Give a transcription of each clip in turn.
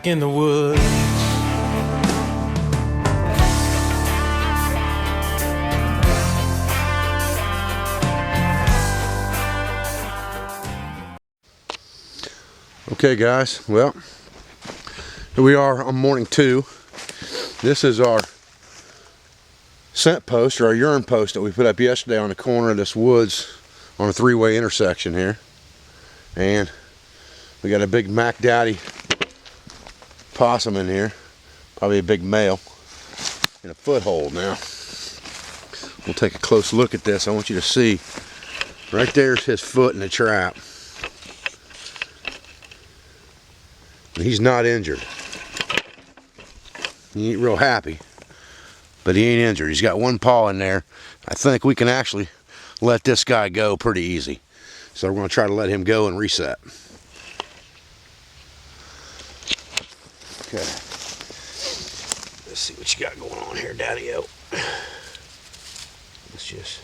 back in the woods. Okay guys, well, here we are on morning 2. This is our scent post, or our urine post, that we put up yesterday on the corner of this woods on a 3-way intersection here. And we got a big Mac Daddy possum in here, probably a big male, in a foothold now. We'll take a close look at this. I want you to see, right there's his foot in the trap. He's not injured. He ain't real happy, but he ain't injured. He's got one paw in there. I think we can actually let this guy go pretty easy. So we're going to try to let him go and reset. Okay. Let's see what you got going on here, Daddy-o. Let's just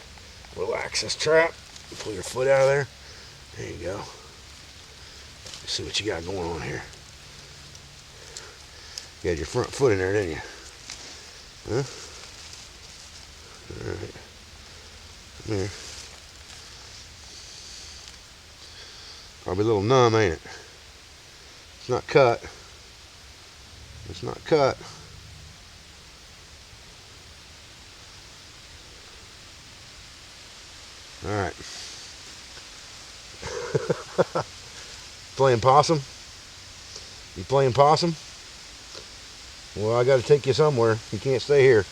relax this trap. Pull your foot out of there. There you go. Let's see what you got going on here. You had your front foot in there, didn't you? Huh? Alright. Come here. Probably a little numb, ain't it? It's not cut. It's not cut. Alright. Playing possum? You playing possum? Well, I got to take you somewhere. You can't stay here.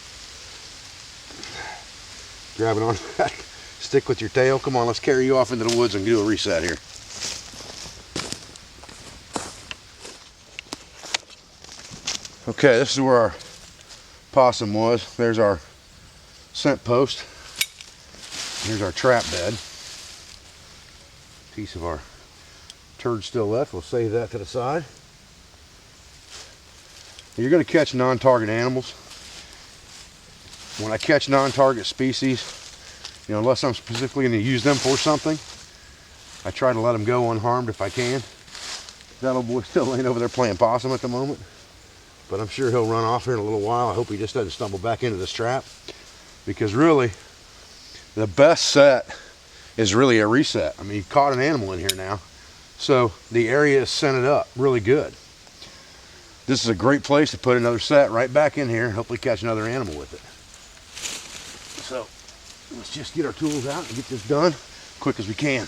Grab it on back. Stick with your tail. Come on, let's carry you off into the woods and do a reset here. Okay, this is where our possum was. There's our scent post. Here's our trap bed. Piece of our turd still left. We'll save that to the side. You're going to catch non-target animals. When I catch non-target species, unless I'm specifically going to use them for something, I try to let them go unharmed if I can. That little boy still ain't over there playing possum at the moment, but I'm sure he'll run off here in a little while. I hope he just doesn't stumble back into this trap, because really, the best set is really a reset. I mean, you've caught an animal in here now, so the area is scented up really good. This is a great place to put another set right back in here and hopefully catch another animal with it. So let's just get our tools out and get this done as quick as we can.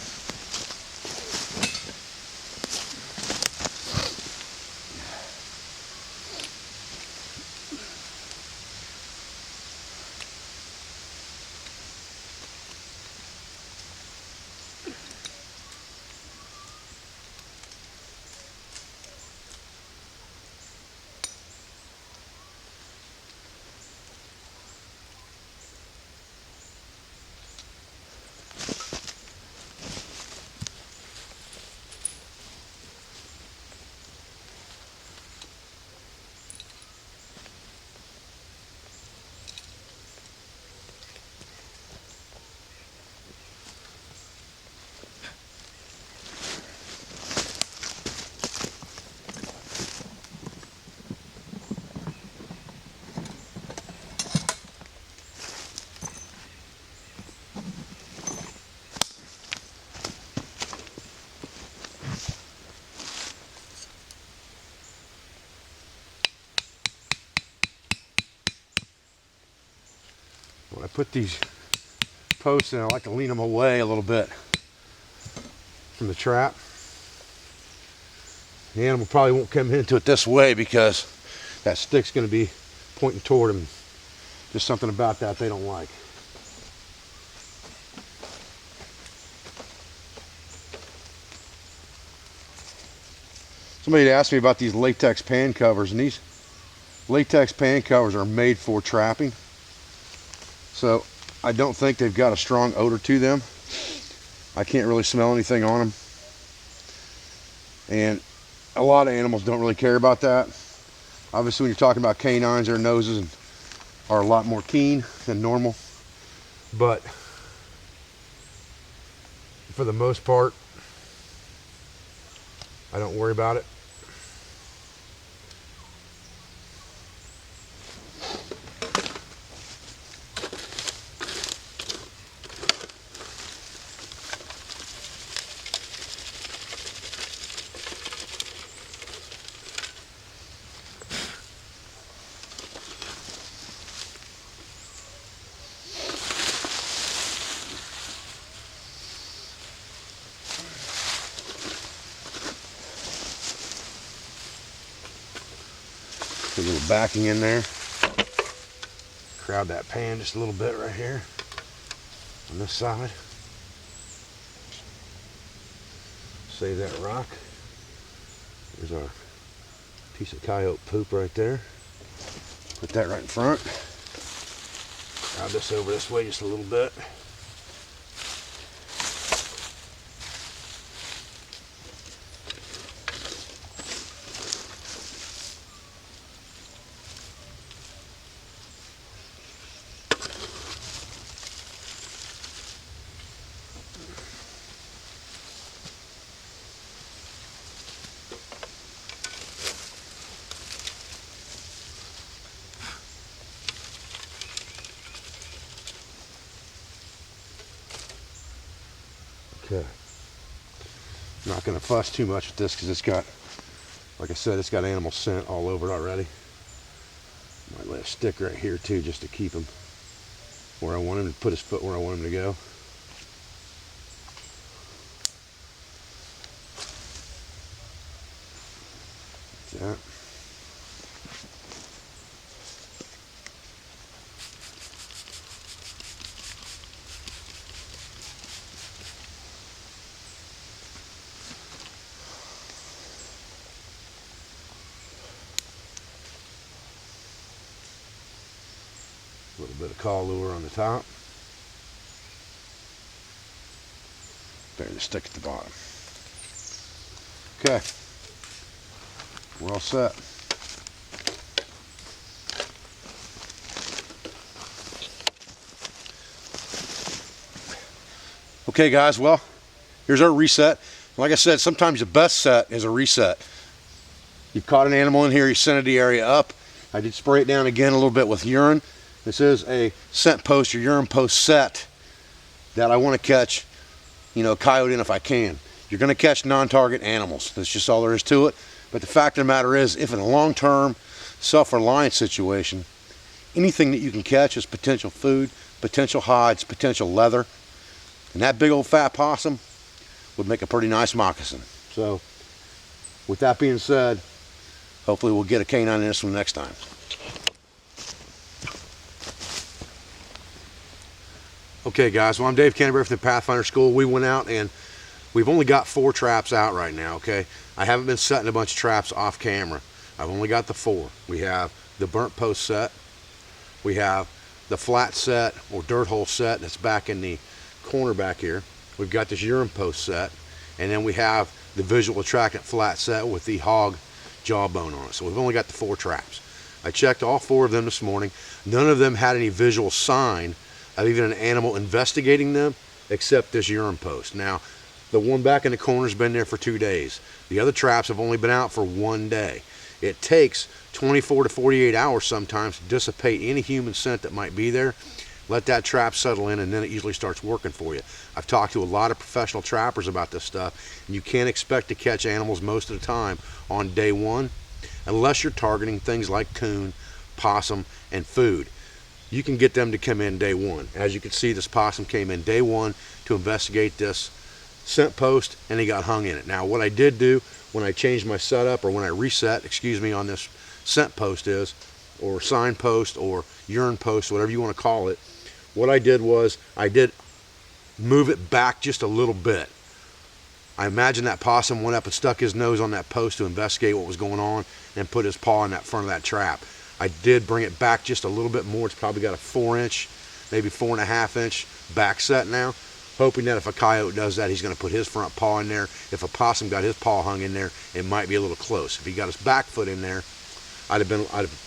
When I put these posts in, I like to lean them away a little bit from the trap. The animal probably won't come into it this way because that stick's going to be pointing toward them. Just something about that they don't like. Somebody asked me about these latex pan covers, and these latex pan covers are made for trapping. So I don't think they've got a strong odor to them. I can't really smell anything on them. And a lot of animals don't really care about that. Obviously, when you're talking about canines, their noses are a lot more keen than normal. But for the most part, I don't worry about it. Put a little backing in there. Crowd that pan just a little bit right here on this side. Save that rock. There's our piece of coyote poop right there. Put that right in front. Crowd this over this way just a little bit. Okay. I'm not going to fuss too much with this because it's got, like I said, it's got animal scent all over it already. Might lay a stick right here too just to keep him where I want him to put his foot where I want him to go. Like that. A little bit of call lure on the top. There, the stick at the bottom. Okay, we're all set. Okay guys, well, here's our reset. Like I said, sometimes the best set is a reset. You've caught an animal in here, you scented the area up. I did spray it down again a little bit with urine. This is a scent post or urine post set that I want to catch, you know, coyote in if I can. You're going to catch non-target animals. That's just all there is to it. But the fact of the matter is, if in a long-term self-reliance situation, anything that you can catch is potential food, potential hides, potential leather. And that big old fat possum would make a pretty nice moccasin. So, with that being said, hopefully we'll get a canine in this one next time. Okay guys, well I'm Dave Canterbury from the Pathfinder School. We went out and we've only got 4 traps out right now, okay? I haven't been setting a bunch of traps off camera. I've only got the 4. We have the burnt post set. We have the flat set or dirt hole set that's back in the corner back here. We've got this urine post set. And then we have the visual attractant flat set with the hog jawbone on it. So we've only got the 4 traps. I checked all 4 of them this morning. None of them had any visual sign of even an animal investigating them except this urine post. Now, the one back in the corner's been there for 2 days. The other traps have only been out for 1 day. It takes 24 to 48 hours sometimes to dissipate any human scent that might be there. Let that trap settle in and then it usually starts working for you. I've talked to a lot of professional trappers about this stuff, and you can't expect to catch animals most of the time on day 1 unless you're targeting things like coon, possum, and food. You can get them to come in day 1. As you can see, this possum came in day 1 to investigate this scent post, and he got hung in it. Now, what I did do when I changed my setup, or when I reset, excuse me, on this scent post is, or sign post, or urine post, whatever you want to call it, what I did was I did move it back just a little bit. I imagine that possum went up and stuck his nose on that post to investigate what was going on and put his paw in that front of that trap. I did bring it back just a little bit more. It's probably got a 4-inch, maybe 4.5-inch back set now, hoping that if a coyote does that, he's going to put his front paw in there. If a possum got his paw hung in there, it might be a little close. If he got his back foot in there, I'd have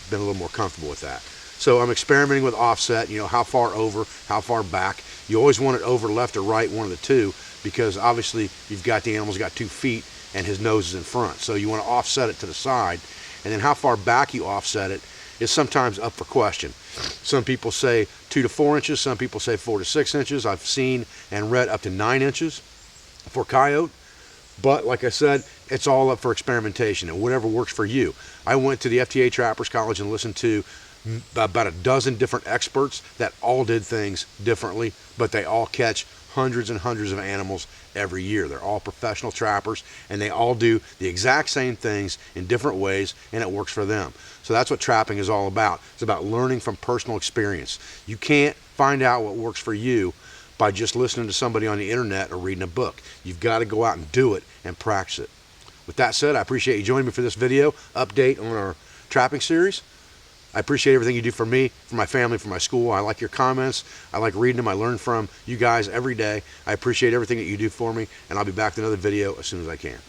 been a little more comfortable with that. So I'm experimenting with offset, you know, how far over, how far back. You always want it over left or right, one of the two, because obviously you've got the animal's got 2 feet and his nose is in front. So you want to offset it to the side. And then how far back you offset it is sometimes up for question. Some people say 2 to 4 inches, some people say 4 to 6 inches. I've seen and read up to 9 inches for coyote. But like I said, it's all up for experimentation and whatever works for you. I went to the FTA Trappers College and listened to about a dozen different experts that all did things differently, but they all catch hundreds and hundreds of animals every year. They're all professional trappers, and they all do the exact same things in different ways, and it works for them. So that's what trapping is all about. It's about learning from personal experience. You can't find out what works for you by just listening to somebody on the internet or reading a book. You've got to go out and do it and practice it. With that said, I appreciate you joining me for this video update on our trapping series. I appreciate everything you do for me, for my family, for my school. I like your comments. I like reading them. I learn from you guys every day. I appreciate everything that you do for me, and I'll be back with another video as soon as I can.